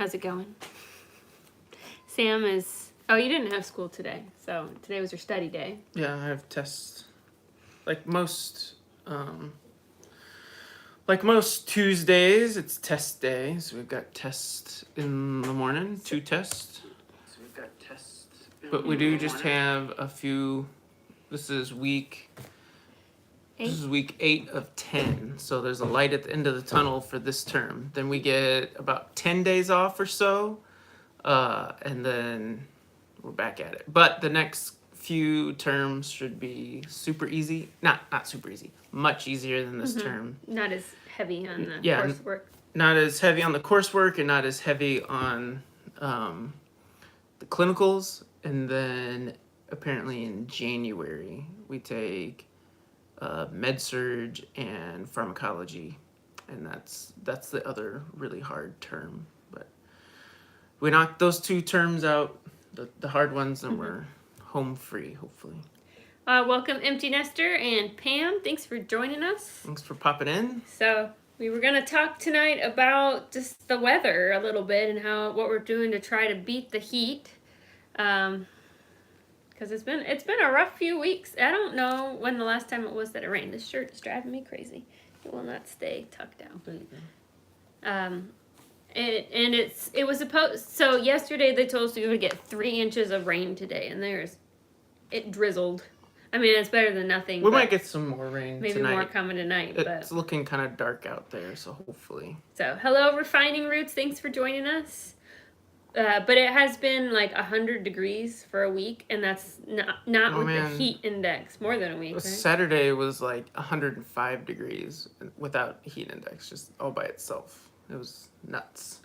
How's it going? Sam is... Oh, you didn't have school today, so today was your study day. Yeah, I have tests. Like most Tuesdays, it's test day. So we've got tests in the morning, 2 tests. But we do just have a few. This is week 8 of 10. So there's a light at the end of the tunnel for this term. Then we get about 10 days off or so. And then we're back at it. But the next few terms should be super easy. Not super easy. Much easier than this term. Not as heavy on the coursework. Not as heavy on the coursework and not as heavy on the clinicals. And then apparently in January we take med-surg and pharmacology. And that's the other really hard term. But we knocked those 2 terms out, the hard ones, and we're home free, hopefully. Welcome, Empty Nester and Pam. Thanks for joining us. Thanks for popping in. So we were going to talk tonight about just the weather a little bit and what we're doing to try to beat the heat. Because it's been a rough few weeks. I don't know when the last time it was that it rained. This shirt is driving me crazy. It will not stay tucked down. There you go. It was supposed, so yesterday they told us we would get 3 inches of rain today, and it drizzled. I mean, it's better than nothing. We might get some more rain maybe tonight. More coming tonight. It's looking kind of dark out there, so hopefully. So, hello, Refining Roots. Thanks for joining us. But it has been like 100 degrees for a week, and that's not with the heat index. More than a week, right? Saturday was like 105 degrees without heat index, just all by itself. It was nuts.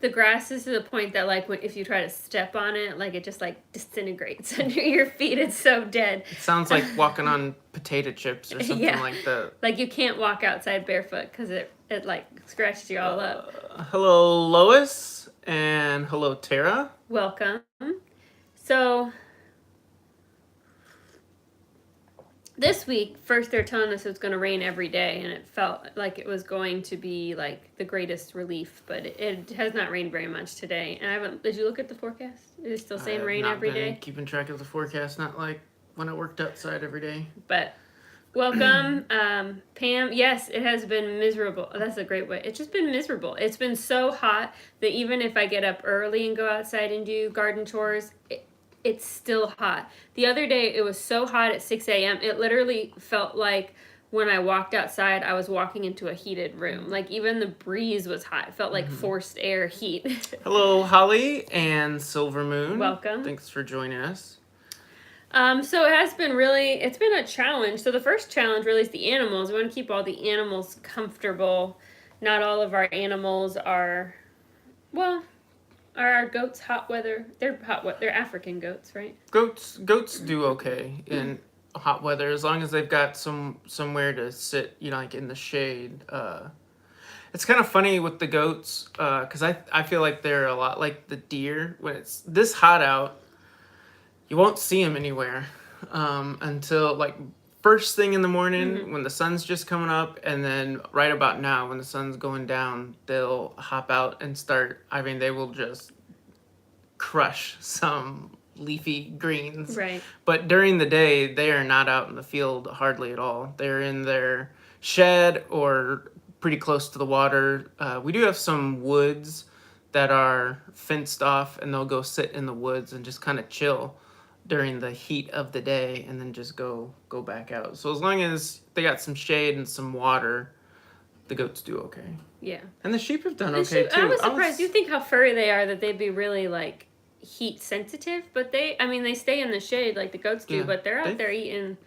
The grass is to the point that, like, if you try to step on it, like, it just, like, disintegrates under your feet. It's so dead. It sounds like walking on potato chips or something like that. Like, you can't walk outside barefoot because it, like, scratches you all up. Hello, Lois, and hello, Tara. Welcome. So, this week, first they're telling us it's going to rain every day, and it felt like it was going to be, like, the greatest relief, but it has not rained very much today. And did you look at the forecast? Is it still saying rain every day? Keeping track of the forecast, not like when I worked outside every day. But, welcome, Pam. Yes, it has been miserable. That's a great way. It's just been miserable. It's been so hot that even if I get up early and go outside and do garden chores, it's still hot. The other day, it was so hot at 6 a.m. It literally felt like when I walked outside, I was walking into a heated room. Like, even the breeze was hot. It felt like forced air heat. Hello, Holly and Silver Moon. Welcome. Thanks for joining us. So it's been a challenge. So the first challenge really is the animals. We want to keep all the animals comfortable. Not all of our animals are our goats hot weather? They're African goats, right? Goats do okay in hot weather as long as they've got somewhere to sit, like in the shade. It's kind of funny with the goats because I feel like they're a lot like the deer. When it's this hot out, you won't see them anywhere until like first thing in the morning when the sun's just coming up, and then right about now when the sun's going down, they'll hop out and start. I mean, they will just crush some leafy greens. Right. But during the day, they are not out in the field hardly at all. They're in their shed or pretty close to the water. We do have some woods that are fenced off, and they'll go sit in the woods and just kind of chill during the heat of the day and then just go back out. So as long as they got some shade and some water, the goats do okay. Yeah. And the sheep have done okay too. I was surprised. You think how furry they are that they'd be really like heat sensitive, but they stay in the shade like the goats do, but they're out there eating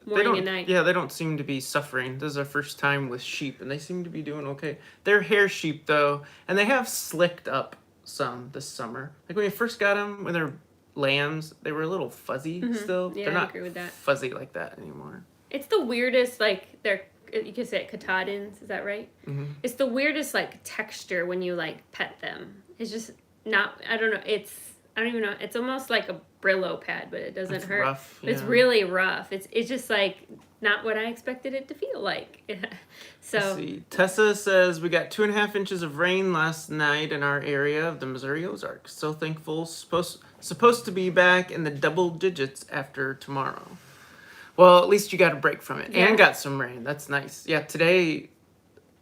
morning and night. Yeah, they don't seem to be suffering. This is our first time with sheep, and they seem to be doing okay. They're hair sheep though, and they have slicked up some this summer. Like when we first got them, when they're lambs, they were a little fuzzy still. Yeah, they're not I agree with that. Fuzzy like that anymore. It's the weirdest, like, you could say Katahdins, is that right? Mm-hmm. It's the weirdest, like, texture when you, like, pet them. It's just not, I don't know, I don't even know. It's almost like a Brillo pad, but it doesn't It's hurt. rough. It's Yeah. really rough. It's just like not what I expected it to feel like. Let's So see. Tessa says we got 2.5 inches of rain last night in our area of the Missouri Ozarks. So thankful. Supposed to be back in the double digits after tomorrow. Well, at least you got a break from it Yeah. and got some rain. That's nice. Yeah, today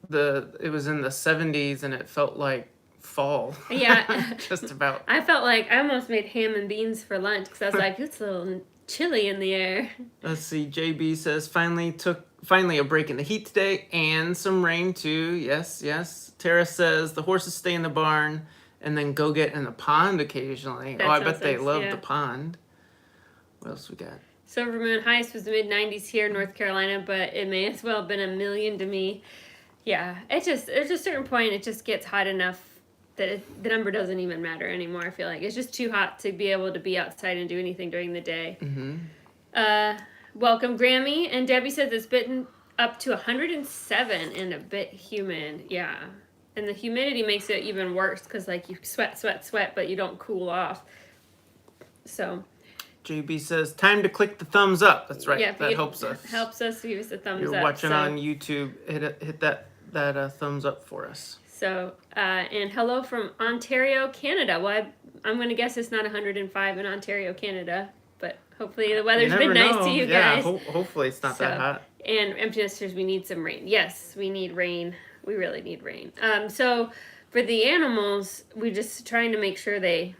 it was in the 70s and it felt like fall. yeah, Just about. I felt like I almost made ham and beans for lunch because I was like, it's a little chilly in the air. Let's see. JB says finally a break in the heat today and some rain too. Yes, yes. Tara says the horses stay in the barn and then go get in the pond occasionally. That I sounds bet they nice, love yeah. the pond. What else we got? Silver Moon highest was the mid-90s here in North Carolina, but it may as well have been a million to me. Yeah, there's a certain point it just gets hot enough that the number doesn't even matter anymore. I feel like it's just too hot to be able to be outside and do anything during the day. Mm-hmm. Welcome, Grammy. And Debbie says it's been up to 107 and a bit humid. Yeah. And the humidity makes it even worse because, like, you sweat, but you don't cool off. So. JB says time to click the thumbs up. That's right. Yeah, that helps us. Helps us. Give us a thumbs up. You're watching so. on YouTube. Hit that thumbs up for us. So, and hello from Ontario, Canada. Well, I'm going to guess it's not 105 in Ontario, Canada, but hopefully the weather's been nice to you guys. Hopefully it's not that hot. And empty nesters, we need some rain. Yes, we need rain. We really need rain. So for the animals, we're just trying to make sure they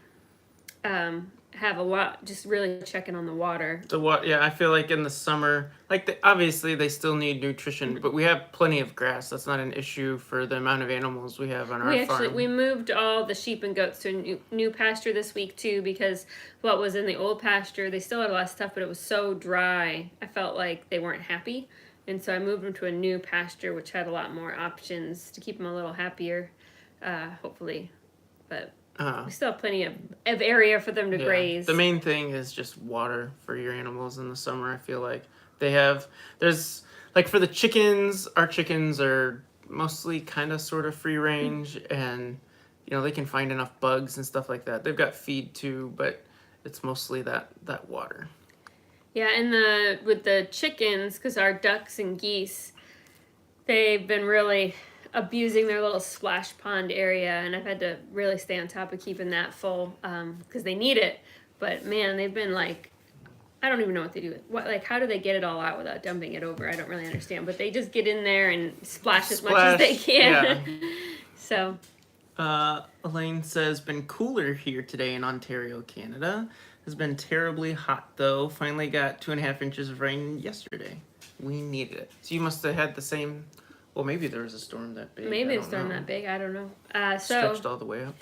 have a lot, just really checking on the water. So what? Yeah, I feel like in the summer, like obviously they still need nutrition, but we have plenty of grass. That's not an issue for the amount of animals we have on our farm. We moved all the sheep and goats to a new pasture this week too, because what was in the old pasture, they still had a lot of stuff, but it was so dry. I felt like they weren't happy, and so I moved them to a new pasture, which had a lot more options to keep them a little happier, hopefully, but. We still have plenty of area for them to graze. The main thing is just water for your animals in the summer. I feel like there's like for the chickens, our chickens are mostly kind of sort of free range and they can find enough bugs and stuff like that. They've got feed too, but it's mostly that water. Yeah, and with the chickens, because our ducks and geese, they've been really abusing their little splash pond area, and I've had to really stay on top of keeping that full because they need it. But man, they've been like, I don't even know what they do. How do they get it all out without dumping it over? I don't really understand. But they just get in there and splash as much as they can. Yeah. So. Elaine says, been cooler here today in Ontario, Canada. Has been terribly hot though. Finally got 2.5 inches of rain yesterday. We needed it. So you must have had the same. Well, maybe there was a storm that big. Maybe a storm that big. I don't know. Stretched all the way up.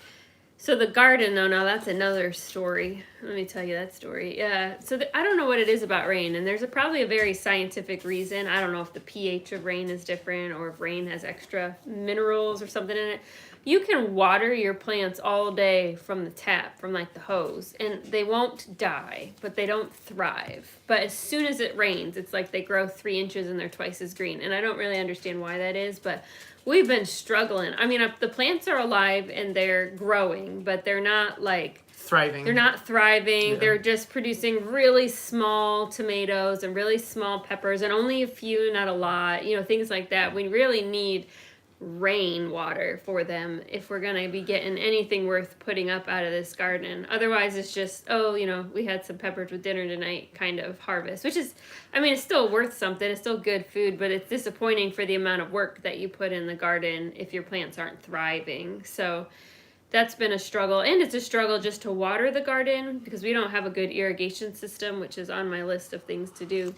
So the garden, though, now that's another story. Let me tell you that story. Yeah. So I don't know what it is about rain, and there's probably a very scientific reason. I don't know if the pH of rain is different or if rain has extra minerals or something in it. You can water your plants all day from the tap, from like the hose, and they won't die, but they don't thrive. But as soon as it rains, it's like they grow 3 inches and they're twice as green. And I don't really understand why that is, but we've been struggling. I mean, the plants are alive and they're growing, but they're not like thriving. They're not thriving. Yeah. They're just producing really small tomatoes and really small peppers and only a few, not a lot, things like that. We really need rainwater for them if we're going to be getting anything worth putting up out of this garden. Otherwise, it's just, we had some peppers with dinner tonight kind of harvest, which is, it's still worth something. It's still good food, but it's disappointing for the amount of work that you put in the garden if your plants aren't thriving. So that's been a struggle, and it's a struggle just to water the garden because we don't have a good irrigation system, which is on my list of things to do.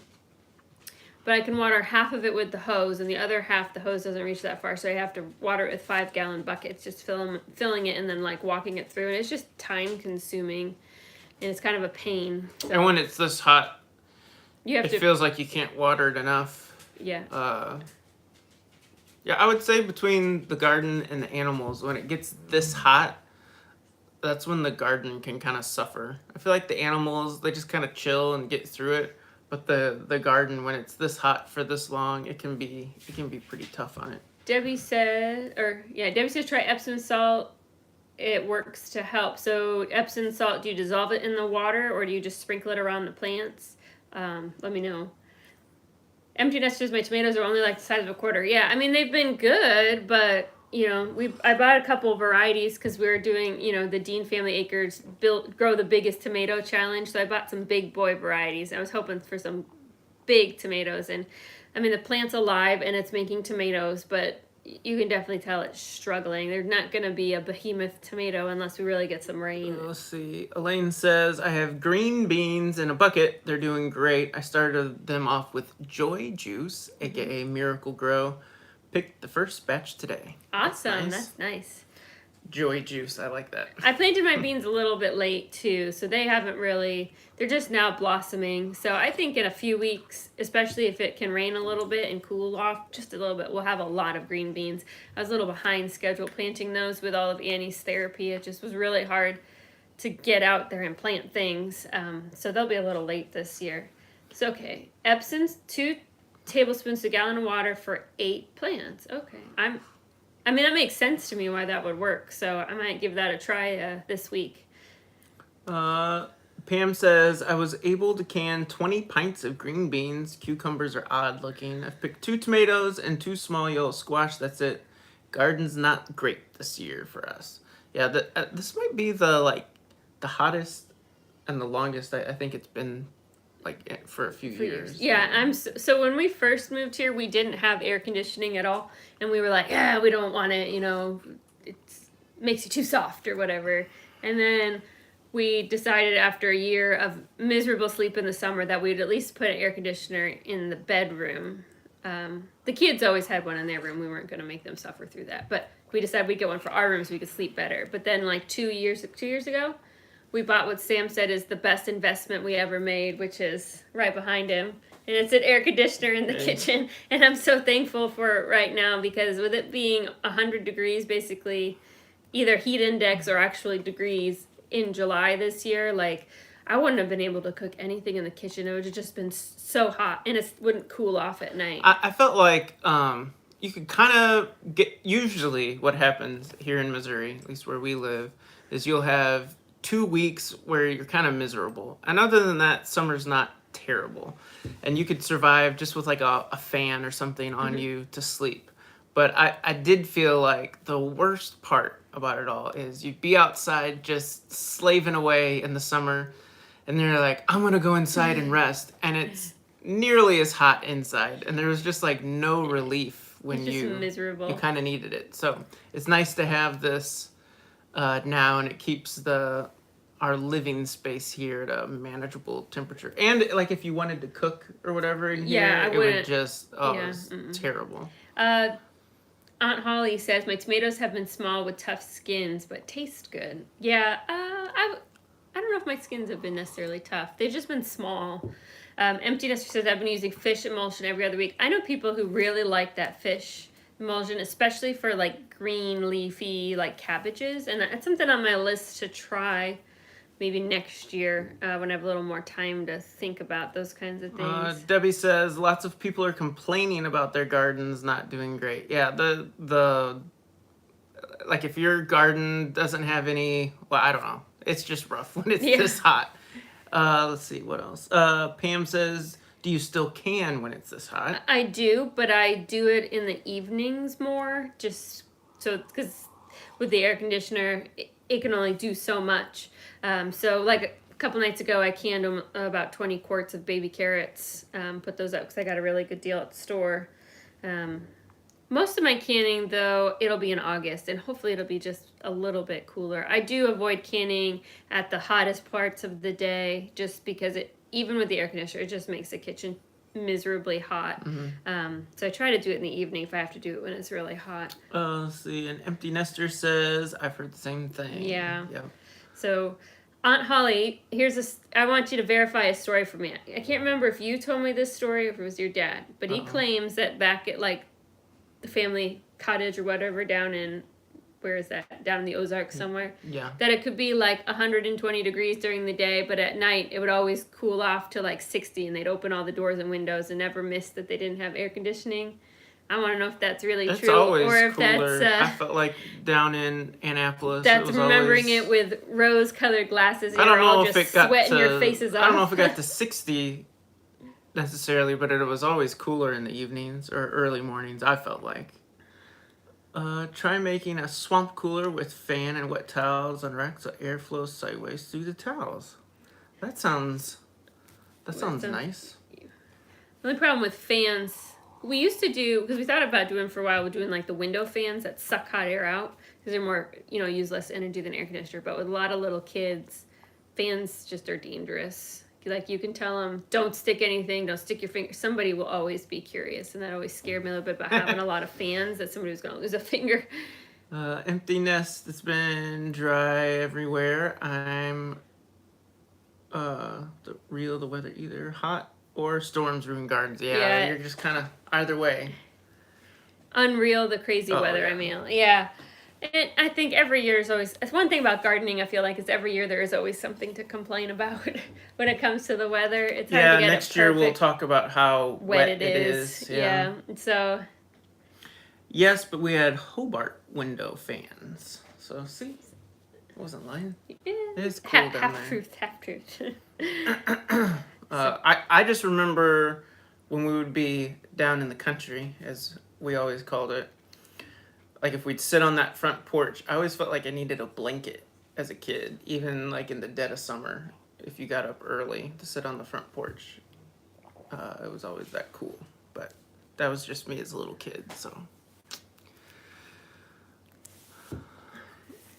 But I can water half of it with the hose, and the other half, the hose doesn't reach that far, so I have to water it with 5-gallon buckets, just filling it and then walking it through, and it's just time consuming, and it's kind of a pain. So and when it's this hot, it feels like you can't water it enough. Yeah. Yeah, I would say between the garden and the animals, when it gets this hot, that's when the garden can kind of suffer. I feel like the animals, they just kind of chill and get through it. But the garden, when it's this hot for this long, it can be pretty tough on it. Debbie says try Epsom salt it works to help. So Epsom salt, do you dissolve it in the water or do you just sprinkle it around the plants? Let me know. Empty nesters, my tomatoes are only like the size of a quarter. Yeah, I mean they've been good, but I bought a couple varieties because we were doing the Dean Family Acres grow the biggest tomato challenge. So I bought some big boy varieties. I was hoping for some big tomatoes, and I mean the plant's alive and it's making tomatoes, but you can definitely tell it's struggling. They're not going to be a behemoth tomato unless we really get some rain. Let's see. Elaine says, I have green beans in a bucket. They're doing great. I started them off with Joy Juice, aka Miracle Grow. Picked the first batch today. Awesome. That's nice. Joy Juice. I like that. I planted my beans a little bit late too, so they haven't really, they're just now blossoming. So I think in a few weeks, especially if it can rain a little bit and cool off just a little bit, we'll have a lot of green beans. I was a little behind schedule planting those with all of Annie's therapy. It just was really hard to get out there and plant things. So they'll be a little late this year. It's okay. Epsom's 2 tablespoons to a gallon of water for 8 plants. Okay. I mean, that makes sense to me why that would work, so I might give that a try this week. Pam says, I was able to can 20 pints of green beans. Cucumbers are odd looking. I've picked 2 tomatoes and 2 small yellow squash. That's it. Garden's not great this year for us. Yeah, this might be the hottest and the longest I think it's been for a few years. Yeah, so when we first moved here, we didn't have air conditioning at all, and we were like, yeah, we don't want it, it makes you too soft or whatever. And then we decided after a year of miserable sleep in the summer that we'd at least put an air conditioner in the bedroom. The kids always had one in their room. We weren't going to make them suffer through that, but we decided we'd get one for our room so we could sleep better. But then 2 years ago, we bought what Sam said is the best investment we ever made, which is right behind him. And it's an air conditioner in the kitchen. And I'm so thankful for it right now because with it being 100 degrees, basically either heat index or actually degrees in July this year, I wouldn't have been able to cook anything in the kitchen. It would have just been so hot and it wouldn't cool off at night. I felt like you could kind of usually what happens here in Missouri, at least where we live, is you'll have 2 weeks where you're kind of miserable. And other than that, summer's not terrible. And you could survive just with a fan or something on you to sleep. But I did feel like the worst part about it all is you'd be outside just slaving away in the summer. And then you're like, I'm going to go inside and rest. And it's nearly as hot inside. And there was just no relief when miserable. You kind of needed it. So it's nice to have this now, and it keeps our living space here at a manageable temperature. And if you wanted to cook or whatever in here, it would just it was terrible. Aunt Holly says my tomatoes have been small with tough skins, but taste good. Yeah, I don't know if my skins have been necessarily tough. They've just been small. Empty Nester says I've been using fish emulsion every other week. I know people who really like that fish emulsion, especially for green leafy cabbages, and that's something on my list to try maybe next year when I have a little more time to think about those kinds of things. Debbie says lots of people are complaining about their gardens not doing great. Yeah, the if your garden doesn't have any, well, I don't know, it's just rough when it's this hot. Let's see what else. Pam says, do you still can when it's this hot? I do, but I do it in the evenings more, just so, because with the air conditioner, it can only do so much. So a couple nights ago, I canned about 20 quarts of baby carrots, put those up because I got a really good deal at the store. Most of my canning, though, it'll be in August, and hopefully it'll be just a little bit cooler. I do avoid canning at the hottest parts of the day just because even with the air conditioner, it just makes the kitchen miserably hot. So I try to do it in the evening if I have to do it when it's really hot. Let's see. An empty nester says, I've heard the same thing. Yeah. Yep. So Aunt Holly, I want you to verify a story for me. I can't remember if you told me this story or if it was your dad, but he claims that back at the family cottage or whatever down in, where is that? Down in the Ozarks somewhere? Yeah. That it could be 120 degrees during the day, but at night it would always cool off to 60, and they'd open all the doors and windows and never miss that they didn't have air conditioning. I want to know if that's really It's true, always or if cooler. I that's felt like down in Annapolis, it that's was remembering always. it with rose-colored glasses. And I don't you're all know if just it got sweating your to. faces I don't know if off. it got to 60 necessarily, but it was always cooler in the evenings or early mornings. I felt like. Try making a swamp cooler with fan and wet towels on rack so air flows sideways through the towels. That sounds. That sounds nice. The only problem with fans, we used to do, because we thought about doing for a while, we're doing like the window fans that suck hot air out, because they're more, use less energy than air conditioner. But with a lot of little kids, fans just are dangerous. Like, you can tell them, don't stick anything, don't stick your finger. Somebody will always be curious, and that always scared me a little bit about having a lot of fans, that somebody was going to lose a finger. Empty nest that's been dry everywhere. I'm the weather either hot or storms ruin gardens. Yeah. You're just kind of either way. Unreal, the crazy weather. Yeah. I mean, yeah. And I think every year is always, that's one thing about gardening, I feel like, is every year there is always something to complain about when it comes to the weather. It's hard to get next year we'll talk about how wet it is. Yeah. So. Yes, but we had Hobart window fans. So, see? I wasn't lying. Yeah. It's cool down there. Half truth. I just remember when we would be down in the country, as we always called it, like if we'd sit on that front porch, I always felt like I needed a blanket as a kid, even like in the dead of summer, if you got up early to sit on the front porch. It was always that cool, but that was just me as a little kid, so.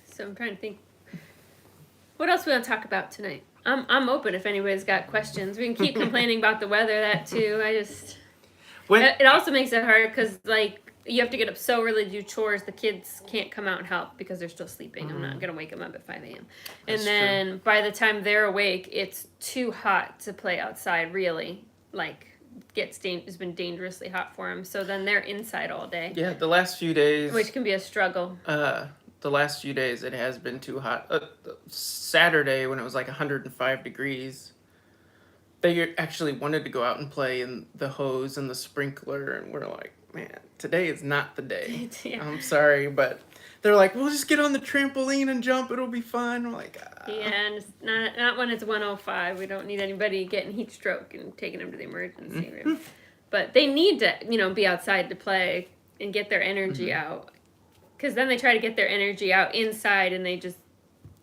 So I'm trying to think. What else we want to talk about tonight? I'm open if anybody's got questions. We can keep complaining about the weather, that too. It also makes it hard because, like, you have to get up so early to do chores. The kids can't come out and help because they're still sleeping. I'm not going to wake them up at 5 a.m. And then by the time they're awake, it's too hot to play outside, really. Like, it's been dangerously hot for them. So then they're inside all day. Yeah, the last few days. Which can be a struggle. The last few days it has been too hot. Saturday when it was like 105 degrees, they actually wanted to go out and play in the hose and the sprinkler, and we're like, man, today is not the day. Yeah. I'm sorry, but they're like, we'll just get on the trampoline and jump, it'll be fun. We're like, Yeah, and it's not when it's 105. We don't need anybody getting heat stroke and taking them to the emergency room. But they need to, be outside to play and get their energy out. Because then they try to get their energy out inside and they just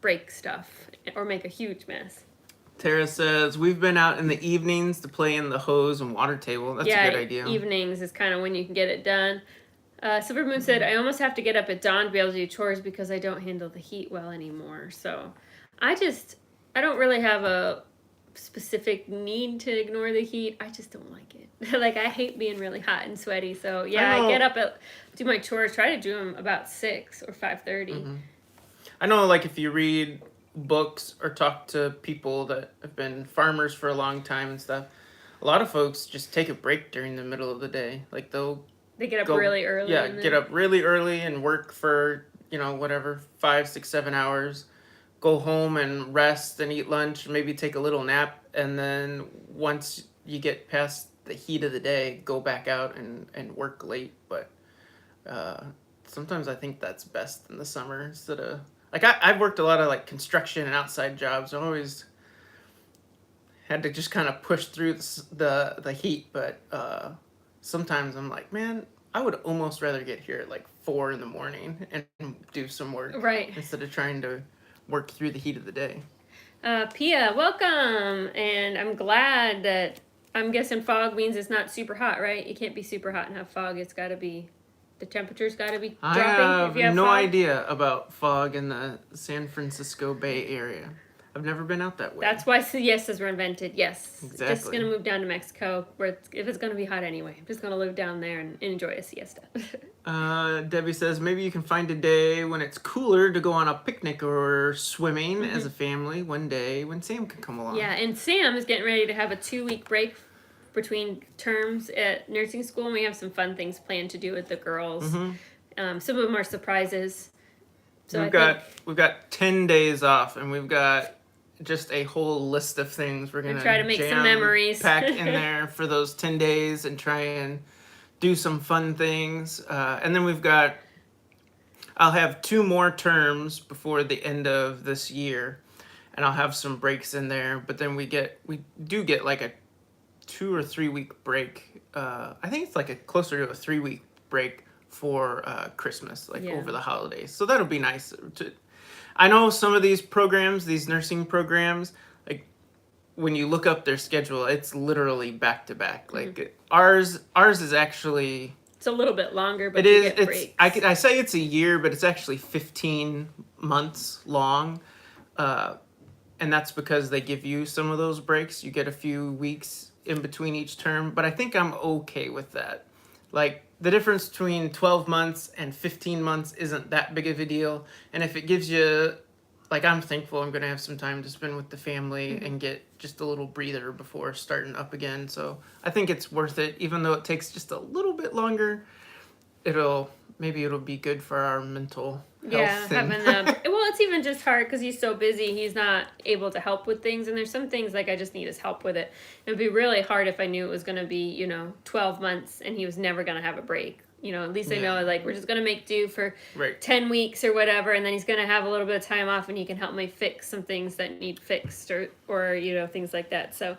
break stuff or make a huge mess. Tara says, we've been out in the evenings to play in the hose and water table. That's a good idea. Evenings is kind of when you can get it done. Silver Moon said, I almost have to get up at dawn to be able to do chores because I don't handle the heat well anymore. So I don't really have a specific need to ignore the heat. I just don't like it. Like, I hate being really hot and sweaty. So yeah, I get up do my chores, try to do them about 6 or 5:30. I know, like, if you read books or talk to people that have been farmers for a long time and stuff, a lot of folks just take a break during the middle of the day. Like, they get up really early. Yeah, get up really early and work for, 5, 6, 7 hours. Go home and rest and eat lunch, maybe take a little nap, and then once you get past the heat of the day, go back out and work late. But sometimes I think that's best in the summer instead of, like, I've worked a lot of, like, construction and outside jobs. I always had to just kind of push through the heat, but sometimes I'm like, man, I would almost rather get here at like 4 a.m. and do some work, right, instead of trying to work through the heat of the day. Pia, welcome, and I'm glad that, I'm guessing fog means it's not super hot, right? You can't be super hot and have fog. It's got to be, the temperature's got to be dropping. I have no fog. idea about fog in the San Francisco Bay Area. I've never been out that way. That's why siestas were invented. Yes. Exactly. Just going to move down to Mexico, where if it's going to be hot anyway. I'm just going to live down there and enjoy a siesta. Debbie says, maybe you can find a day when it's cooler to go on a picnic or swimming as a family one day when Sam can come along. Yeah, and Sam is getting ready to have a 2-week break between terms at nursing school, and we have some fun things planned to do with the girls. Some of them are surprises. So we've got 10 days off, and we've got just a whole list of things we're gonna try to make some memories, pack in there for those 10 days, and try and do some fun things. And then I'll have 2 more terms before the end of this year, and I'll have some breaks in there. But then we do get like a 2 or 3 week break. I think it's like a closer to a 3 week break for Christmas, like over the holidays. So that'll be nice. I know some of these programs, these nursing programs, like when you look up their schedule, it's literally back to back. Like ours is actually. It's a little bit longer, but it is. Get breaks. I say it's a year, but it's actually 15 months long, and that's because they give you some of those breaks. You get a few weeks in between each term, but I think I'm okay with that. Like the difference between 12 months and 15 months isn't that big of a deal, and if it gives you, like, I'm thankful I'm gonna have some time to spend with the family and get just a little breather before starting up again. So I think it's worth it, even though it takes just a little bit longer. Maybe it'll be good for our mental health. Well, it's even just hard because he's so busy. He's not able to help with things, and there's some things like I just need his help with it. It'd be really hard if I knew it was going to be 12 months and he was never going to have a break. At least I know like we're just going to make do for 10 weeks or whatever, and then he's going to have a little bit of time off and he can help me fix some things that need fixed or things like that. So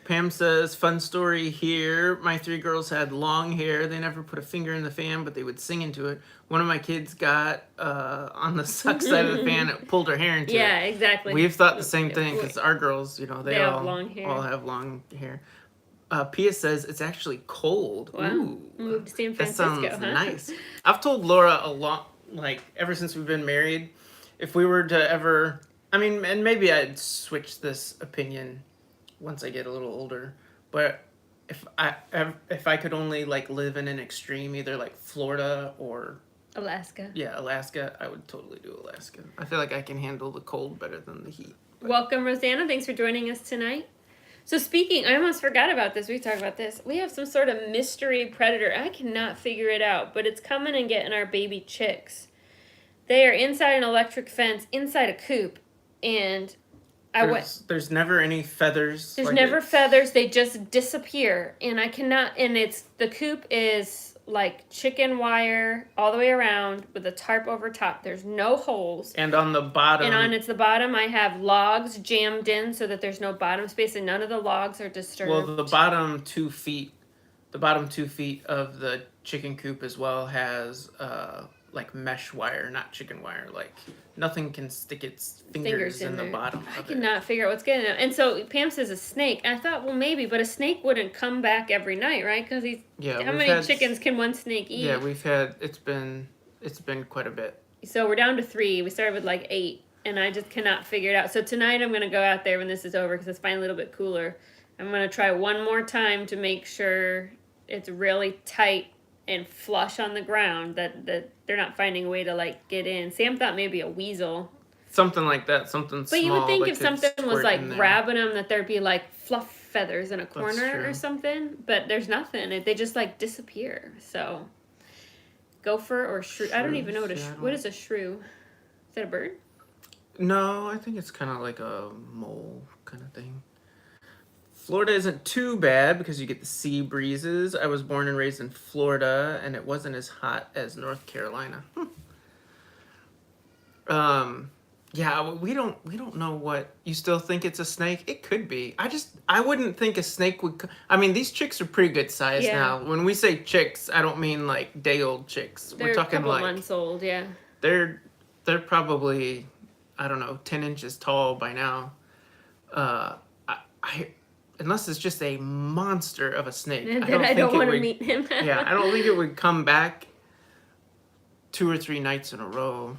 Pam says, fun story here. My 3 girls had long hair. They never put a finger in the fan, but they would sing into it. One of my kids got on the suck side of the fan. It pulled her hair into it. Yeah, exactly. We've thought the same thing because our girls, they all have long hair. Pia says it's actually cold. Wow. Ooh, moved to San Francisco. That sounds nice. I've told Laura a lot, like ever since we've been married, if we were to ever, and maybe I'd switch this opinion once I get a little older, but if I could only like live in an extreme, either like Florida or Alaska. Yeah, Alaska. I would totally do Alaska. I feel like I can handle the cold better than the heat. But. Welcome, Rosanna. Thanks for joining us tonight. So speaking, I almost forgot about this. We talked about this. We have some sort of mystery predator. I cannot figure it out, but it's coming and getting our baby chicks. They are inside an electric fence, inside a coop, and there's never any feathers. There's never feathers. They just disappear, and I cannot. And the coop is like chicken wire all the way around with a tarp over top. There's no holes. And on the bottom. And on the bottom, I have logs jammed in so that there's no bottom space, and none of the logs are disturbed. Well, the bottom 2 feet of the chicken coop as well has like mesh wire, not chicken wire. Like nothing can stick its fingers in the bottom of it. I cannot figure out what's getting it. And so Pam says a snake. I thought, well, maybe, but a snake wouldn't come back every night, right? Because how many chickens can one snake eat? Yeah, it's been quite a bit. So we're down to 3. We started with like 8, and I just cannot figure it out. So tonight I'm going to go out there when this is over because it's finally a little bit cooler. I'm going to try one more time to make sure it's really tight and flush on the ground, that they're not finding a way to like get in. Sam thought maybe a weasel. Something like that, something small. But you would think if something was like grabbing them that there'd be like fluff feathers in a corner or something. But there's nothing. They just like disappear. So gopher or shrew. I don't even know what is a shrew. Is that a bird? No, I think it's kind of like a mole kind of thing. Florida isn't too bad because you get the sea breezes. I was born and raised in Florida, and it wasn't as hot as North Carolina. Yeah, we don't know what. You still think it's a snake? It could be. I wouldn't think a snake would. These chicks are pretty good size now. When we say chicks, I don't mean like day-old chicks. We're talking a couple months old. Yeah. They're probably, I don't know, 10 inches tall by now. Unless it's just a monster of a snake. I don't want to meet him. Yeah, I don't think it would come back 2 or 3 nights in a row.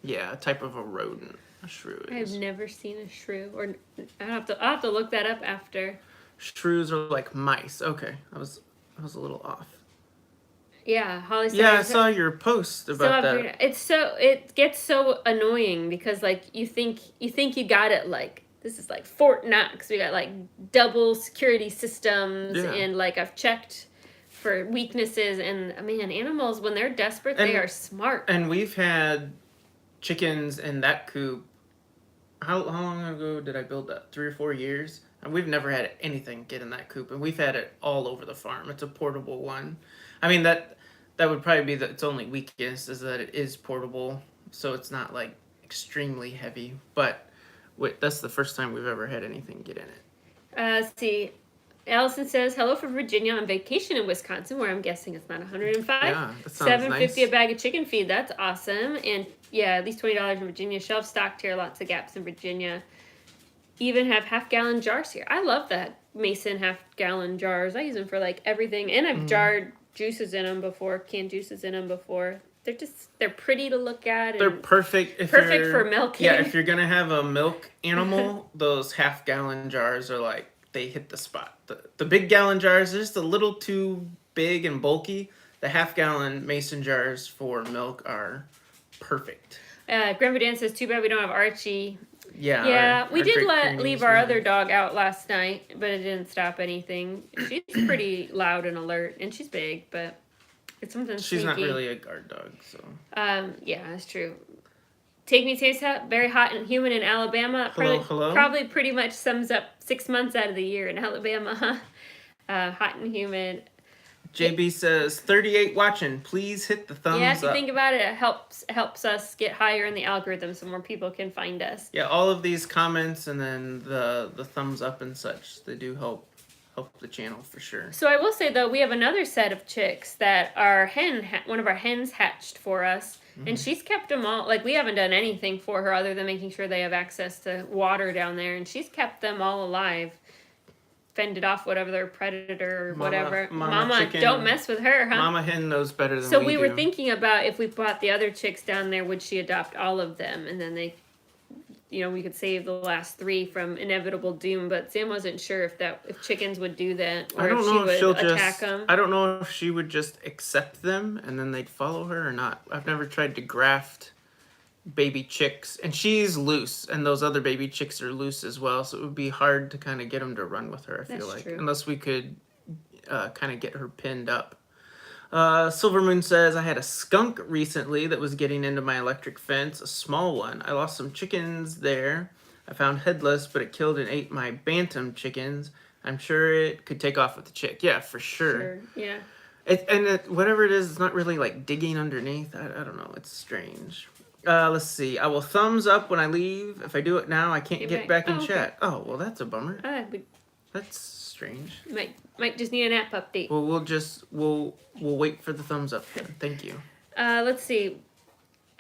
Yeah, a type of a rodent. A shrew is. I've never seen a shrew. Or I'll have to look that up after. Shrews are like mice. Okay, I was a little off. Yeah, Holly said. Yeah, I saw your post about that. It gets so annoying because like you think you got it like. This is like Fort Knox. We got like double security systems, and like I've checked for weaknesses. And man, animals when they're desperate, they are smart. And we've had chickens in that coop. How long ago did I build that? 3 or 4 years. And we've never had anything get in that coop, and we've had it all over the farm. It's a portable one. I mean, that would probably be its only weakness, is that it is portable, so it's not like extremely heavy. But that's the first time we've ever had anything get in it. Let's see. Allison says, hello from Virginia on vacation in Wisconsin, where I'm guessing it's not 105. Yeah, that sounds $7.50 nice. a bag of chicken feed. That's awesome. And yeah, at least $20 in Virginia. Shelf stocked here. Lots of gaps in Virginia. Even have half-gallon jars here. I love that Mason half-gallon jars. I use them for like everything. And I've jarred juices in them before, canned juices in them before. They're pretty to look at. And they're perfect. perfect for milking. Yeah, if you're gonna have a milk animal, those half-gallon jars are like, they hit the spot. The big gallon jars are just a little too big and bulky. The half-gallon mason jars for milk are perfect. Grandpa Dan says, too bad we don't have Archie. Yeah, we did leave our other dog out last night, but it didn't stop anything. She's pretty loud and alert, and she's big, but it's something She's sneaky. not really a guard dog, so. Yeah, that's true. Take Me Taste Hut, very hot and humid in Alabama. Hello? Probably pretty much sums up 6 months out of the year in Alabama. Hot and humid. JB says, 38 watching. Please hit the thumbs up. Yeah, if you think about it, it helps us get higher in the algorithm so more people can find us. Yeah, all of these comments and then the thumbs up and such, they do help the channel for sure. So I will say, though, we have another set of chicks that one of our hens hatched for us. And she's kept them all, like, we haven't done anything for her other than making sure they have access to water down there. And she's kept them all alive. Fended off whatever predator or whatever. Mama chicken, don't mess with her, huh? Mama hen knows better than we do. So we were thinking about if we brought the other chicks down there, would she adopt all of them? And then we could save the last 3 from inevitable doom. But Sam wasn't sure if chickens would do that or if she would attack them. I don't know if she would just accept them and then they'd follow her or not. I've never tried to graft baby chicks, and she's loose, and those other baby chicks are loose as well, so it would be hard to kind of get them to run with her, I feel like. True. Unless we could kind of get her pinned up. Silver Moon says, I had a skunk recently that was getting into my electric fence, a small one. I lost some chickens there. I found headless, but it killed and ate my bantam chickens. I'm sure it could take off with the chick. Yeah, for sure. Yeah. Whatever it is, it's not really like digging underneath. I don't know. It's strange. Let's see. I will thumbs up when I leave. If I do it now, I can't get back in chat. Oh, well, that's a bummer. That's strange. Might just need an app update. Well, we'll wait for the thumbs up then. Thank you. Let's see.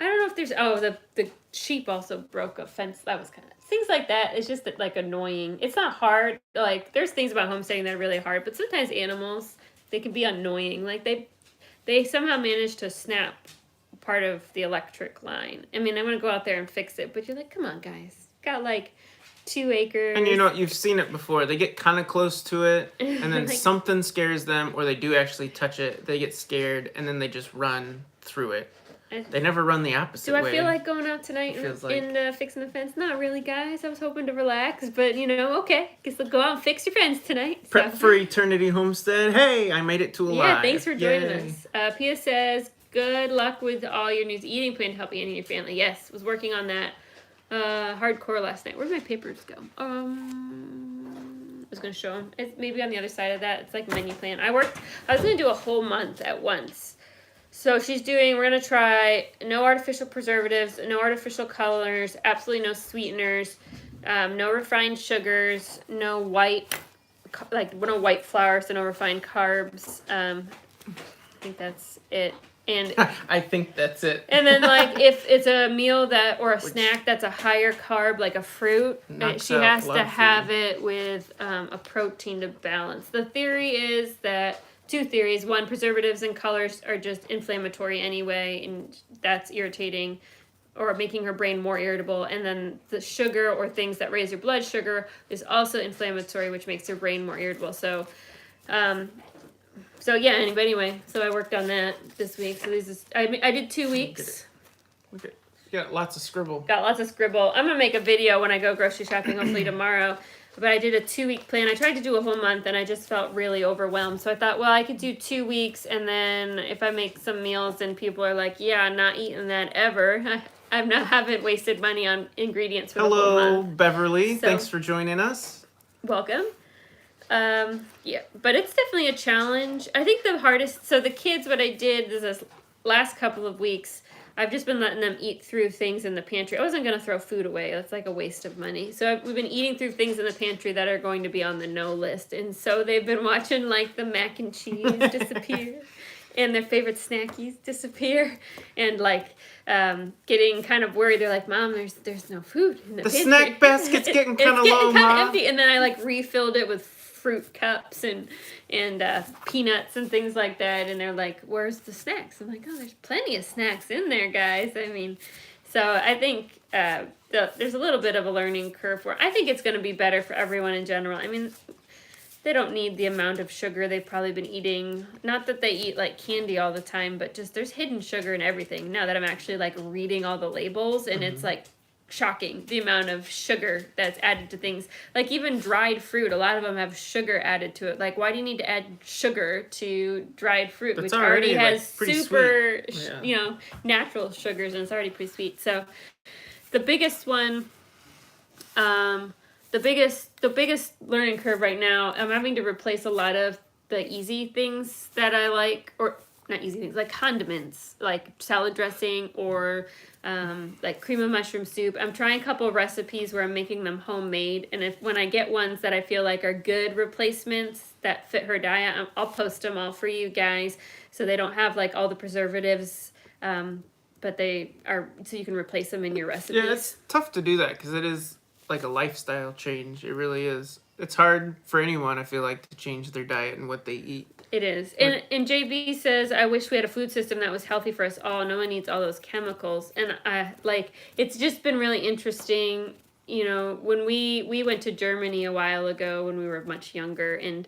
I don't know if there's the sheep also broke a fence. That was kind of things like that. It's just like annoying. It's not hard. Like there's things about homesteading that are really hard, but sometimes animals, they can be annoying. Like they somehow managed to snap part of the electric line. I mean, I want to go out there and fix it, but you're like, come on, guys. Got like 2 acres. And you've seen it before. They get kind of close to it, and then something scares them, or they do actually touch it. They get scared, and then they just run through it. They never run the opposite way. Do I feel like going out tonight and fixing the fence? Not really, guys. I was hoping to relax, but okay. Guess I'll go out and fix your fence tonight. Prep for Eternity Homestead. Hey, I made it to a live. Yeah, thanks for joining us. Pia says, good luck with all your new eating plan to help you and your family. Yes, was working on that hardcore last night. Where'd my papers go? I was going to show them. It's maybe on the other side of that. It's like menu plan. I was going to do a whole month at once. So we're going to try no artificial preservatives, no artificial colors, absolutely no sweeteners, no refined sugars, no white flour, so no refined carbs. I think that's it. And I think that's it. And then if it's a meal or a snack that's a higher carb, like a fruit, she has to have it with a protein to balance. The theory is that 2 theories. 1, preservatives and colors are just inflammatory anyway, and that's irritating or making her brain more irritable. And then the sugar or things that raise your blood sugar is also inflammatory, which makes your brain more irritable. So anyway, so I worked on that this week. So I did 2 weeks. Look at you got lots of scribble. Got lots of scribble. I'm going to make a video when I go grocery shopping, hopefully tomorrow. But I did a 2-week plan. I tried to do a whole month, and I just felt really overwhelmed. So I thought, well, I could do 2 weeks, and then if I make some meals and people are like, yeah, I'm not eating that ever, haven't wasted money on ingredients for the whole month. Hello, Beverly. Thanks for joining us. welcome. Yeah, but it's definitely a challenge. I think the hardest, so the kids, what I did is this last couple of weeks, I've just been letting them eat through things in the pantry. I wasn't going to throw food away. That's like a waste of money. So we've been eating through things in the pantry that are going to be on the no list. And so they've been watching like the mac and cheese disappear and their favorite snackies disappear and like getting kind of worried. They're like, Mom, there's no food in the pantry. Snack basket's getting kind of low, Mom. Empty. And then I like refilled it with fruit cups and peanuts and things like that, and they're like, where's the snacks? I'm like, oh, there's plenty of snacks in there, guys. I mean, so I think there's a little bit of a learning curve where I think it's going to be better for everyone in general. I mean, they don't need the amount of sugar they've probably been eating. Not that they eat like candy all the time, but just there's hidden sugar in everything. Now that I'm actually like reading all the labels, and it's like shocking the amount of sugar that's added to things. Like even dried fruit, a lot of them have sugar added to it. Like, why do you need to add sugar to dried fruit, That's which already has super yeah. Natural sugars, and it's already pretty sweet. So the biggest one, the biggest learning curve right now, I'm having to replace a lot of the easy things that I like, or not easy things, like condiments, like salad dressing or like cream of mushroom soup. I'm trying a couple of recipes where I'm making them homemade, and when I get ones that I feel like are good replacements that fit her diet, I'll post them all for you guys, so they don't have like all the preservatives, but they are, so you can replace them in your recipes. Yeah, it's tough to do that because it is like a lifestyle change. It really is. It's hard for anyone, I feel like, to change their diet and what they eat. It is. And JB says, I wish we had a food system that was healthy for us all. No one needs all those chemicals. And it's just been really interesting. You know, when we went to Germany a while ago when we were much younger, and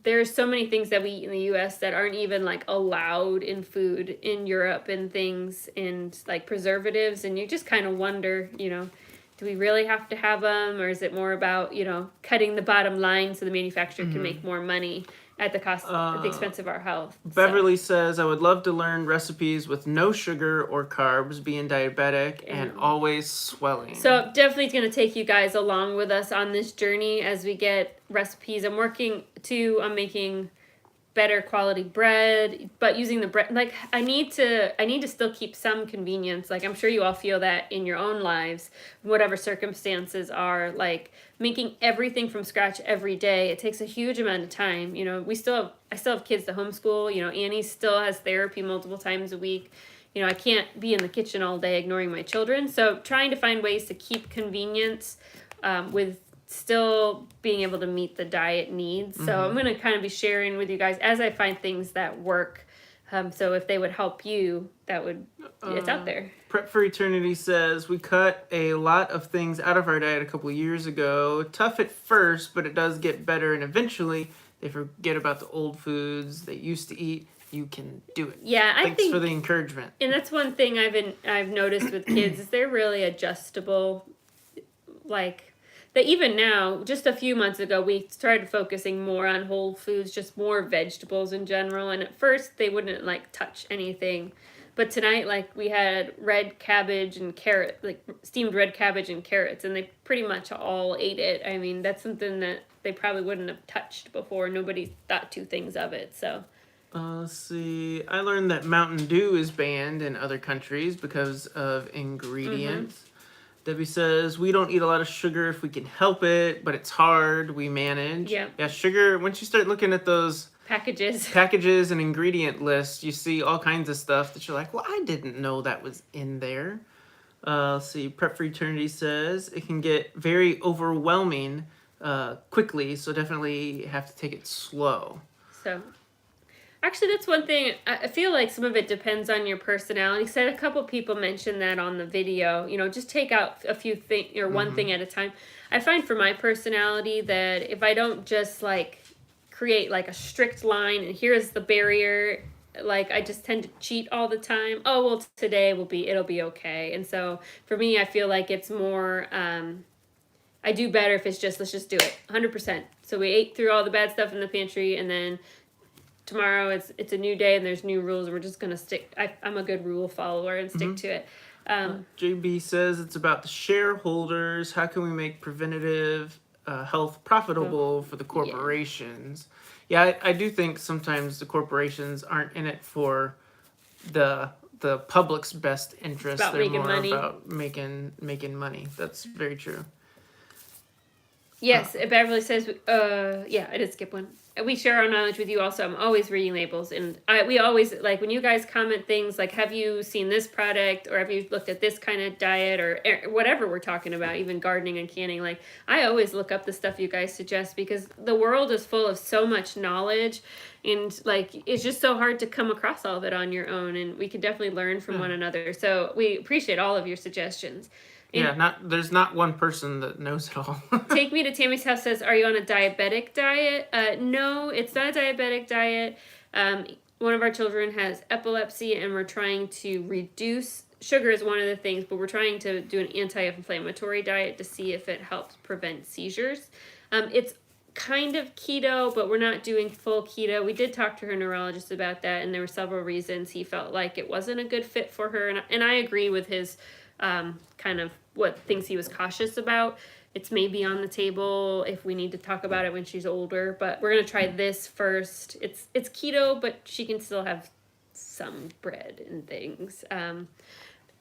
there's so many things that we eat in the U.S. that aren't even like allowed in food in Europe and things, and like preservatives. And you just kind of wonder, you know, do we really have to have them, or is it more about, you know, cutting the bottom line so the manufacturer can make more money at the cost, at the expense of our health? Beverly says, I would love to learn recipes with no sugar or carbs, being diabetic, and always swelling. So definitely going to take you guys along with us on this journey as we get recipes. I'm working too on making better quality bread, but using the bread, like I need to still keep some convenience. Like I'm sure you all feel that in your own lives, whatever circumstances are, like making everything from scratch every day, it takes a huge amount of time. You know, I still have kids to homeschool. You know, Annie still has therapy multiple times a week. You know, I can't be in the kitchen all day ignoring my children. So trying to find ways to keep convenience with still being able to meet the diet needs. So I'm going to kind of be sharing with you guys as I find things that work. So if they would help you, that would, it's out there. Prep for Eternity says, we cut a lot of things out of our diet a couple years ago. Tough at first, but it does get better, and eventually they forget about the old foods they used to eat. You can do it. Yeah, I think. Thanks for the encouragement. And that's one thing I've noticed with kids is they're really adjustable. Like, that even now, just a few months ago, we started focusing more on whole foods, just more vegetables in general. And at first, they wouldn't like touch anything. But tonight, like we had red cabbage and carrot, like steamed red cabbage and carrots, and they pretty much all ate it. I mean, that's something that they probably wouldn't have touched before. Nobody thought two things of it. So. Let's see. I learned that Mountain Dew is banned in other countries because of ingredients. Debbie says, we don't eat a lot of sugar if we can help it, but it's hard. We manage. Yeah, sugar, once you start looking at those packages and ingredient lists, you see all kinds of stuff that you're like, well, I didn't know that was in there. Let's see. Prep for Eternity says, it can get very overwhelming quickly, so definitely have to take it slow. So... Actually, that's one thing. I feel like some of it depends on your personality. So I had a couple people mention that on the video. You know, just take out a few things or one thing at a time. I find for my personality that if I don't just like create like a strict line and here's the barrier, like I just tend to cheat all the time. Oh, well, today it'll be okay. And so for me, I feel like it's more, I do better if it's just, let's just do it 100%. So we ate through all the bad stuff in the pantry, and then tomorrow it's a new day and there's new rules, and we're just going to stick. I'm a good rule follower and stick to it. JB says it's about the shareholders. How can we make preventative health profitable for the corporations. Yeah, I do think sometimes the corporations aren't in it for the public's best interest. About They're making more money. about making money. That's very true. Yes, Beverly says, yeah, I did skip one. We share our knowledge with you also. I'm always reading labels. And we always, like, when you guys comment things like, have you seen this product? Or have you looked at this kind of diet? Or whatever we're talking about, even gardening and canning. Like, I always look up the stuff you guys suggest because the world is full of so much knowledge. And, like, it's just so hard to come across all of it on your own. And we can definitely learn from one another. So we appreciate all of your suggestions. And there's not one person that knows it all. Take Me to Tammy's House says, are you on a diabetic diet? No, it's not a diabetic diet. One of our children has epilepsy, and we're trying to reduce sugar is one of the things, but we're trying to do an anti-inflammatory diet to see if it helps prevent seizures. It's kind of keto, but we're not doing full keto. We did talk to her neurologist about that, and there were several reasons he felt like it wasn't a good fit for her, and I agree with his kind of what things he was cautious about. It's maybe on the table if we need to talk about it when she's older, but we're going to try this first. It's keto, but she can still have some bread and things.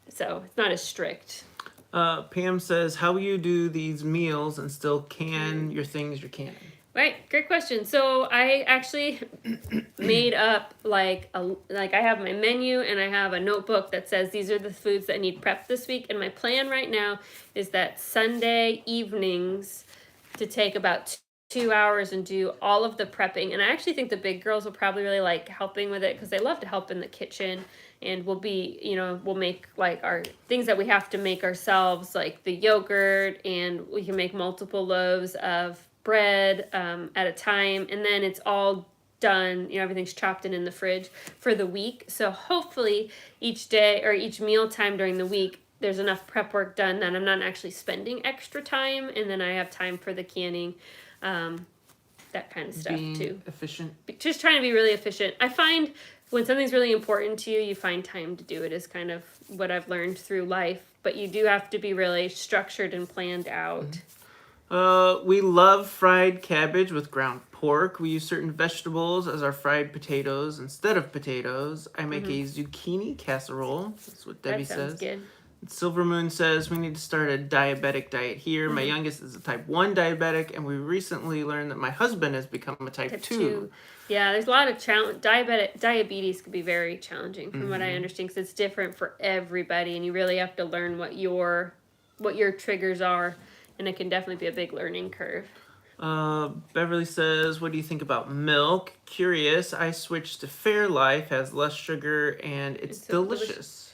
So it's not as strict. Pam says, how will you do these meals and still can your things you're canning? Right, great question. So I actually made up like I have my menu and I have a notebook that says these are the foods that need prep this week. And my plan right now is that Sunday evenings to take about 2 hours and do all of the prepping. And I actually think the big girls will probably really like helping with it because they love to help in the kitchen. And we'll make like our things that we have to make ourselves, like the yogurt, and we can make multiple loaves of bread at a time, and then it's all done, everything's chopped in the fridge for the week. So hopefully each day or each meal time during the week there's enough prep work done that I'm not actually spending extra time, and then I have time for the canning, that kind of stuff. Being too efficient. Just trying to be really efficient. I find when something's really important to you, you find time to do it, is kind of what I've learned through life, but you do have to be really structured and planned out. Mm-hmm. We love fried cabbage with ground pork. We use certain vegetables as our fried potatoes instead of potatoes. I make a zucchini casserole. That's what Debbie says. Good. Silver Moon says we need to start a diabetic diet here. My youngest is a type 1 diabetic, and we recently learned that my husband has become a type 2. Yeah, there's a lot of challenge. Diabetes could be very challenging from what I understand, because it's different for everybody, and you really have to learn what your triggers are. And it can definitely be a big learning curve. Beverly says, what do you think about milk? Curious. I switched to Fairlife, has less sugar, and it's so delicious.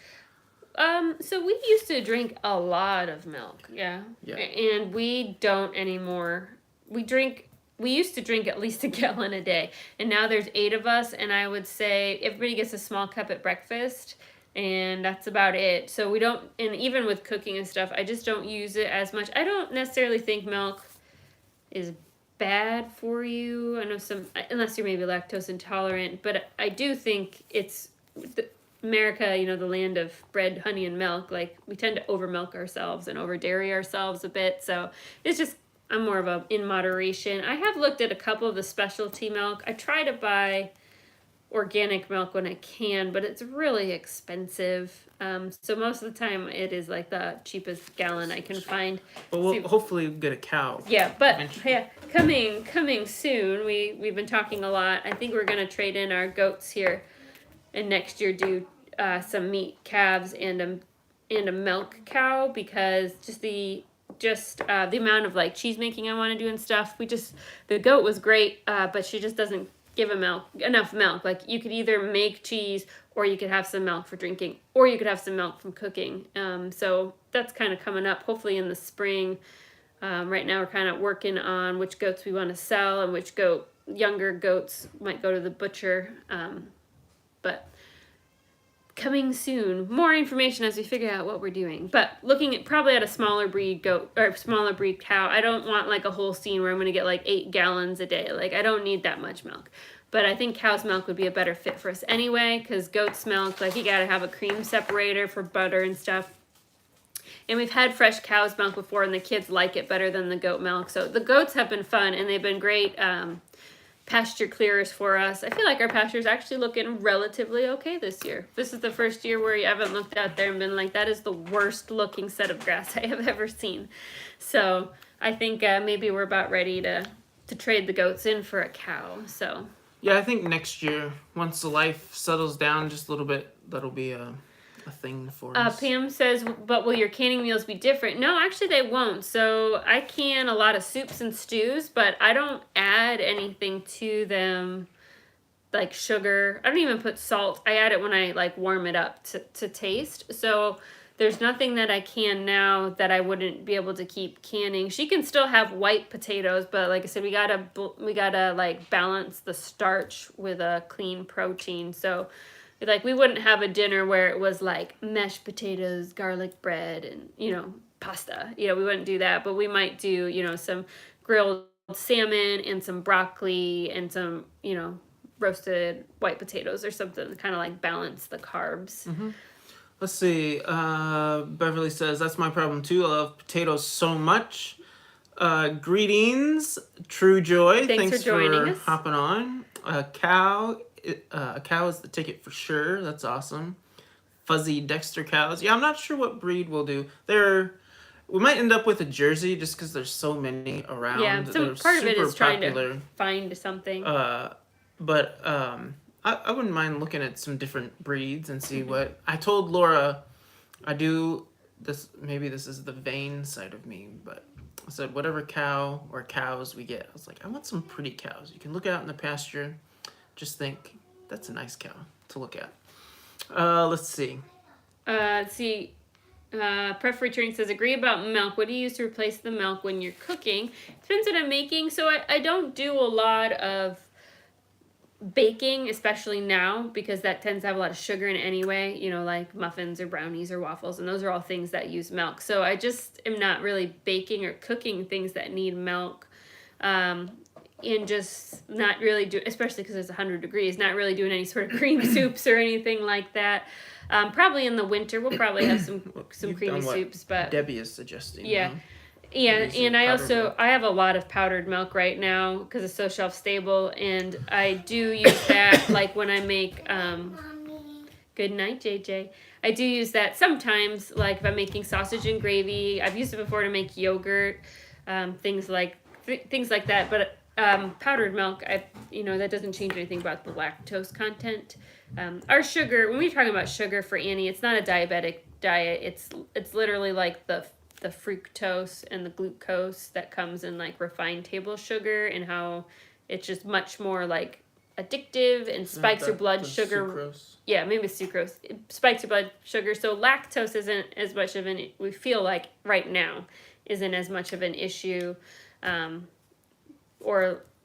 So we used to drink a lot of milk, yeah. And we don't anymore. We used to drink at least a gallon a day. And now there's 8 of us, and I would say everybody gets a small cup at breakfast. And that's about it. So we don't, and even with cooking and stuff, I just don't use it as much. I don't necessarily think milk is bad for you. I know unless you're maybe lactose intolerant, but I do think it's America, the land of bread, honey, and milk. Like, we tend to over milk ourselves and over dairy ourselves a bit. So it's just, I'm more of in moderation. I have looked at a couple of the specialty milk. I try to buy organic milk when I can, but it's really expensive. So most of the time it is like the cheapest gallon I can find. But we'll hopefully get a cow. Yeah, but coming soon. We've been talking a lot. I think we're gonna trade in our goats here, and next year do some meat calves and a milk cow, because the amount of like cheese making I want to do and stuff. The goat was great, but she just doesn't give enough milk. Like, you could either make cheese, or you could have some milk for drinking, or you could have some milk from cooking. So that's kind of coming up, hopefully in the spring. Right now we're kind of working on which goats we want to sell and which younger goats might go to the butcher. But coming soon, more information as we figure out what we're doing. But looking at probably at a smaller breed goat or smaller breed cow. I don't want like a Holstein where I'm going to get like 8 gallons a day. Like, I don't need that much milk. But I think cow's milk would be a better fit for us anyway, because goat's milk, like, you got to have a cream separator for butter and stuff. And we've had fresh cow's milk before, and the kids like it better than the goat milk. So the goats have been fun, and they've been great pasture clearers for us. I feel like our pasture's actually looking relatively okay this year. This is the first year where you haven't looked out there and been like, that is the worst looking set of grass I have ever seen. So I think maybe we're about ready to trade the goats in for a cow. So Yeah, I think next year, once the life settles down just a little bit, that'll be a thing for us. Pam says, but will your canning meals be different? No, actually they won't. So I can a lot of soups and stews, but I don't add anything to them like sugar. I don't even put salt. I add it when I like warm it up to taste. So there's nothing that I can now that I wouldn't be able to keep canning. She can still have white potatoes, but like I said, we gotta like balance the starch with a clean protein. So like we wouldn't have a dinner where it was like mashed potatoes, garlic bread, and pasta. We wouldn't do that, but we might do some grilled salmon and some broccoli and some roasted white potatoes or something to kind of like balance the carbs. Mm-hmm. Let's see. Beverly says, that's my problem too. I love potatoes so much. Greetings, True Joy. Thanks for joining us. Hopping on. A cow is the ticket for sure. That's awesome. Fuzzy Dexter cows. Yeah, I'm not sure what breed we'll do. We might end up with a Jersey just because there's so many around. Yeah, so part of it is trying to find something. But I wouldn't mind looking at some different breeds and see what... I told Laura I do this... Maybe this is the vain side of me, but I said whatever cow or cows we get, I was like, I want some pretty cows. You can look out in the pasture, just think, that's a nice cow to look at. Let's see. Pref Returning says, agree about milk. What do you use to replace the milk when you're cooking? Depends what I'm making. So I don't do a lot of baking, especially now, because that tends to have a lot of sugar in it anyway, like muffins or brownies or waffles, and those are all things that use milk. So I just am not really baking or cooking things that need milk. And just not really do, especially because it's 100 degrees, not really doing any sort of cream soups or anything like that. Probably in the winter, we'll probably have some creamy soups, but Debbie is suggesting. Yeah. Yeah, and I have a lot of powdered milk right now because it's so shelf stable, and I do use that like when I make good night, JJ. I do use that sometimes, like if I'm making sausage and gravy. I've used it before to make yogurt, things like that. But powdered milk, that doesn't change anything about the lactose content. Our sugar, when we're talking about sugar for Annie, it's not a diabetic diet. It's literally like the fructose and the glucose that comes in like refined table sugar, and how it's just much more like addictive and spikes your blood sugar. Sucrose. Yeah, maybe sucrose. It spikes your blood sugar. So lactose isn't as much of we feel like right now isn't as much of an issue.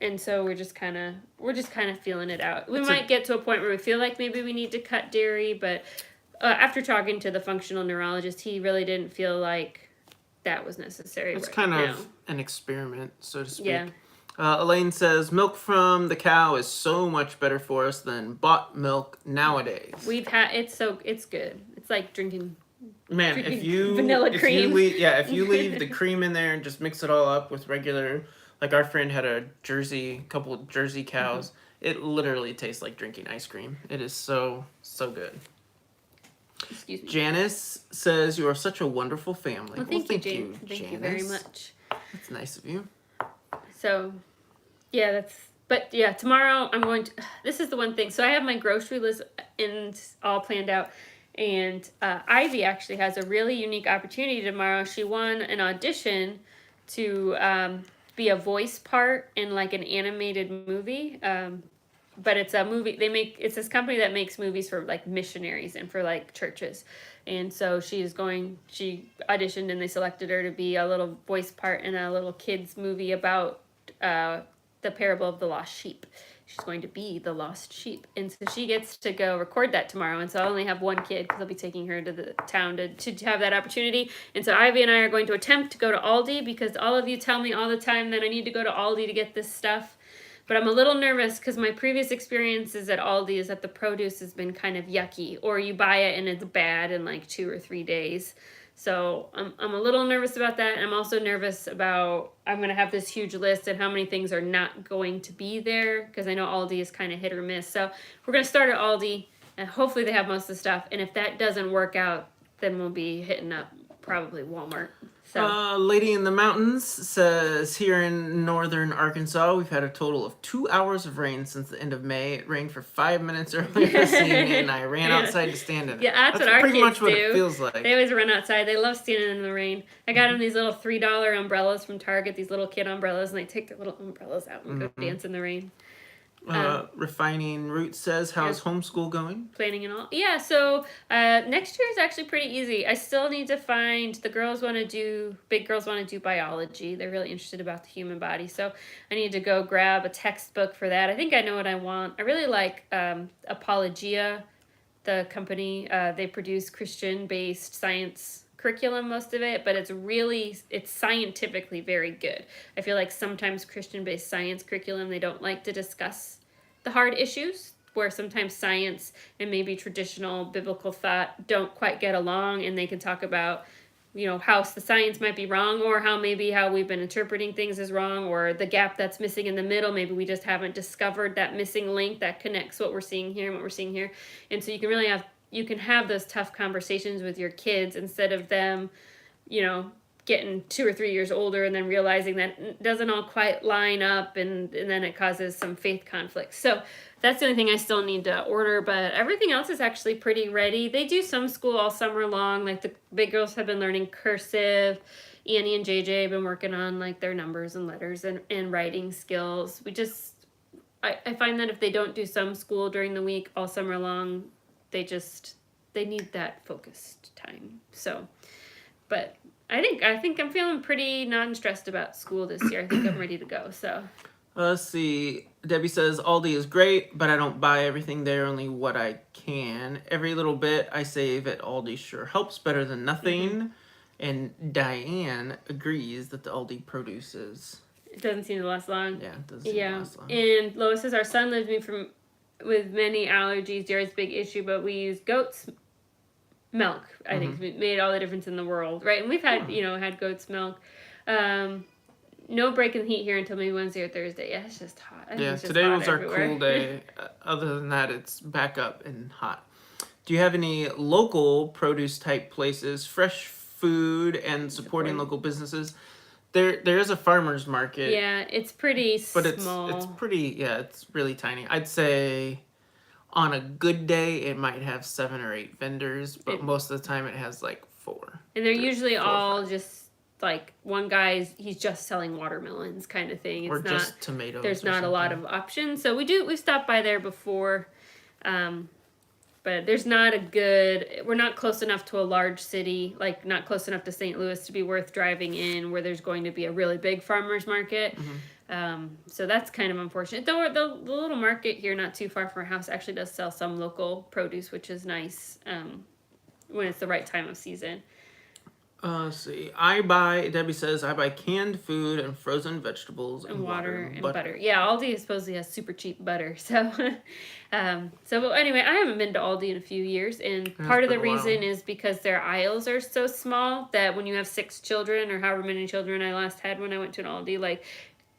And so we're just kind of feeling it out. We might get to a point where we feel like maybe we need to cut dairy, but after talking to the functional neurologist, he really didn't feel like that was necessary. It's right kind now. of an experiment, so to speak. Yeah. Elaine says, milk from the cow is so much better for us than bought milk nowadays. It's good. It's like drinking vanilla cream. If you leave the cream in there and just mix it all up with regular, like our friend had a couple of Jersey cows. Mm-hmm. It literally tastes like drinking ice cream. It is so good. Excuse me. Janice says, you are such a wonderful family. Well, thank you, Janice. Thank you very much. That's nice of you. So, tomorrow I'm going to, this is the one thing. So I have my grocery list all planned out. And Ivy actually has a really unique opportunity tomorrow. She won an audition to be a voice part in like an animated movie. But it's a movie, it's this company that makes movies for like missionaries and for like churches. And so she auditioned and they selected her to be a little voice part in a little kids movie about the parable of the lost sheep. She's going to be the lost sheep. And so she gets to go record that tomorrow. And so I only have one kid because I'll be taking her to the town to have that opportunity. And so Ivy and I are going to attempt to go to Aldi because all of you tell me all the time that I need to go to Aldi to get this stuff. But I'm a little nervous because my previous experiences at Aldi is that the produce has been kind of yucky, or you buy it and it's bad in like 2 or 3 days. So I'm a little nervous about that. And I'm also nervous about I'm going to have this huge list and how many things are not going to be there, because I know Aldi is kind of hit or miss. So we're going to start at Aldi, and hopefully they have most of the stuff. And if that doesn't work out, then we'll be hitting up probably Walmart. So Lady in the Mountains says, here in northern Arkansas, we've had a total of 2 hours of rain since the end of May. It rained for 5 minutes earlier this evening, and I ran outside to stand in it. Yeah, that's what our pretty kids much what do. it feels like. They always run outside. They love standing in the rain. I got them these little $3 umbrellas from Target, these little kid umbrellas, and they take their little umbrellas out and go dance in the rain. Refining Roots says, how's homeschool going? Planning and all. Yeah, so next year is actually pretty easy. I still need to find, big girls want to do biology. They're really interested about the human body. So I need to go grab a textbook for that. I think I know what I want. I really like Apologia, the company. They produce Christian-based science curriculum, most of it, but it's scientifically very good. I feel like sometimes Christian-based science curriculum, they don't like to discuss the hard issues, where sometimes science and maybe traditional biblical thought don't quite get along, and they can talk about, how the science might be wrong, or how we've been interpreting things is wrong, or the gap that's missing in the middle. Maybe we just haven't discovered that missing link that connects what we're seeing here and what we're seeing here. And so you can have those tough conversations with your kids instead of them, getting 2 or 3 years older and then realizing that it doesn't all quite line up, and then it causes some faith conflicts. So that's the only thing I still need to order, but everything else is actually pretty ready. They do some school all summer long. Like the big girls have been learning Cursive. Annie and JJ have been working on like their numbers and letters and writing skills. I find that if they don't do some school during the week all summer long, they need that focused time. So, but I think I'm feeling pretty non-stressed about school this year. I think I'm ready to go. So let's see. Debbie says, Aldi is great, but I don't buy everything there, only what I can. Every little bit I save at Aldi sure helps, better than nothing. And Diane agrees that the Aldi produces. It doesn't seem to last long. Yeah, it doesn't seem to last long. And Lois says, our son lives with many allergies. Dairy's a big issue, but we use goat's milk. I think made all the difference in the world, right? And we've had had goat's milk. No break in the heat here until maybe Wednesday or Thursday. Yeah, it's just hot. Today was our cool day. Other than that, it's back up and hot. Do you have any local produce type places, fresh food, and supporting local businesses? There is a farmer's market. Yeah, it's pretty small. But it's really tiny. I'd say on a good day, it might have 7 or 8 vendors, but most of the time it has like 4. And they're usually all just like one guy's, he's just selling watermelons kind of thing. It's just tomatoes. There's not a lot of options. So we've stopped by there before, but there's not we're not close enough to a large city, like not close enough to St. Louis to be worth driving in where there's going to be a really big farmer's market. So that's kind of unfortunate. Though the little market here not too far from our house actually does sell some local produce, which is nice when it's the right time of season. Let's see. Debbie says, I buy canned food and frozen vegetables and water and butter. Yeah, Aldi supposedly has super cheap butter. So, but anyway, I haven't been to Aldi in a few years, and part of the reason is because their aisles are so small that when you have 6 children or however many children I last had when I went to an Aldi, like,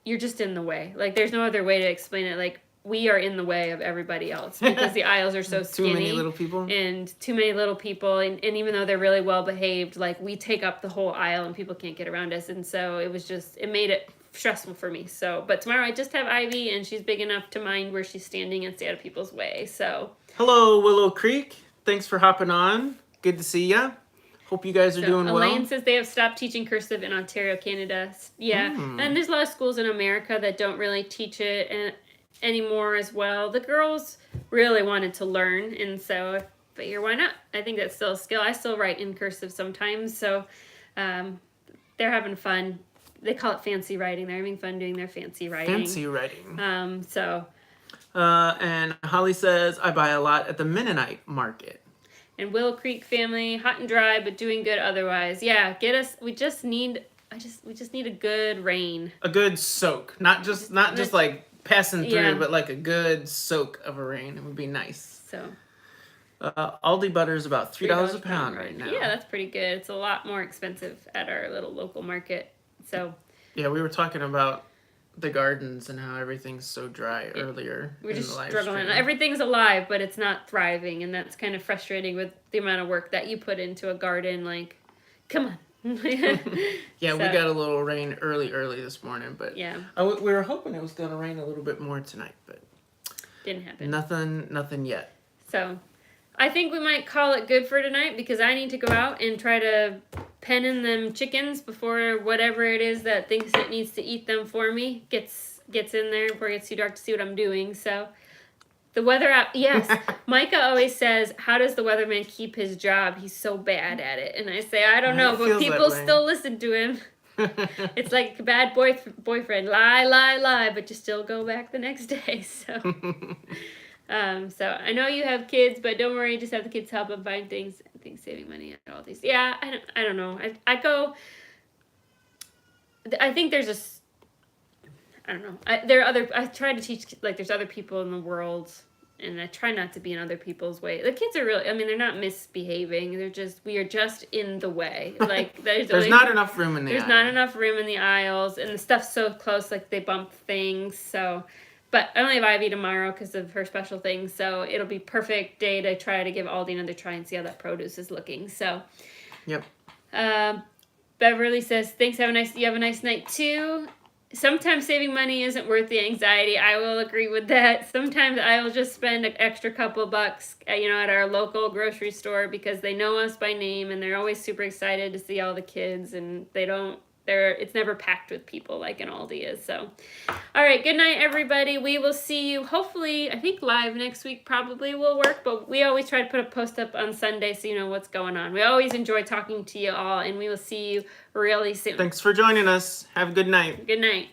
you're just in the way. Like, there's no other way to explain it. Like, we are in the way of everybody else because the aisles are so skinny. Too many little people. And even though they're really well behaved, like, we take up the whole aisle and people can't get around us. And so it made it stressful for me. So, but tomorrow I just have Ivy, and she's big enough to mind where she's standing and stay out of people's way. So. Hello, Willow Creek. Thanks for hopping on. Good to see ya. Hope you guys are doing well. Elaine says they have stopped teaching cursive in Ontario, Canada. Yeah. And there's a lot of schools in America that don't really teach it anymore as well. The girls really wanted to learn, and so I figure why not? I think that's still a skill. I still write in cursive sometimes, so they're having fun. They call it fancy writing. They're having fun doing their fancy writing. Fancy writing. And Holly says, I buy a lot at the Mennonite market. And Willow Creek family, hot and dry, but doing good otherwise. Yeah, we just need a good rain. A good soak. Not just like passing through, but like a good soak of a rain. It would be nice. So. Aldi butter is about $3 a pound right now. Yeah, that's pretty good. It's a lot more expensive at our little local market. So yeah, we were talking about the gardens and how everything's so dry earlier. We're just in the struggling. Livestream. Everything's alive, but it's not thriving, and that's kind of frustrating with the amount of work that you put into a garden. Like, come on. Yeah, we got a little rain early this morning, but yeah, we were hoping it was going to rain a little bit more tonight, but didn't happen. Nothing yet. So, I think we might call it good for tonight because I need to go out and try to pen in them chickens before whatever it is that thinks it needs to eat them for me gets in there before it gets too dark to see what I'm doing. So, the weather app, yes. Micah always says, how does the weatherman keep his job? He's so bad at it. And I say, I don't know, but people still listen to him. It's like a bad boyfriend. Lie, but you still go back the next day. So, so I know you have kids, but don't worry, just have the kids help them find things. I think saving money at all these. Yeah, I don't know. I think there's I don't know. I try to teach, like, there's other people in the world, and I try not to be in other people's way. The kids are really, I mean, they're not misbehaving. We are just in the way. Like, there's not enough room in the aisle. There's not enough room in the aisles, and the stuff's so close, like, they bump things, so. But I only have Ivy tomorrow because of her special thing, so it'll be perfect day to try to give Aldi another try and see how that produce is looking. So, yep. Beverly says, thanks, you have a nice night too. Sometimes saving money isn't worth the anxiety. I will agree with that. Sometimes I will just spend an extra couple bucks, at our local grocery store because they know us by name and they're always super excited to see all the kids, and it's never packed with people like an Aldi is. So, all right, good night, everybody. We will see you hopefully, I think live next week probably will work, but we always try to put a post up on Sunday so you know what's going on. We always enjoy talking to you all, and we will see you really soon. Thanks for joining us. Have a good night. Good night.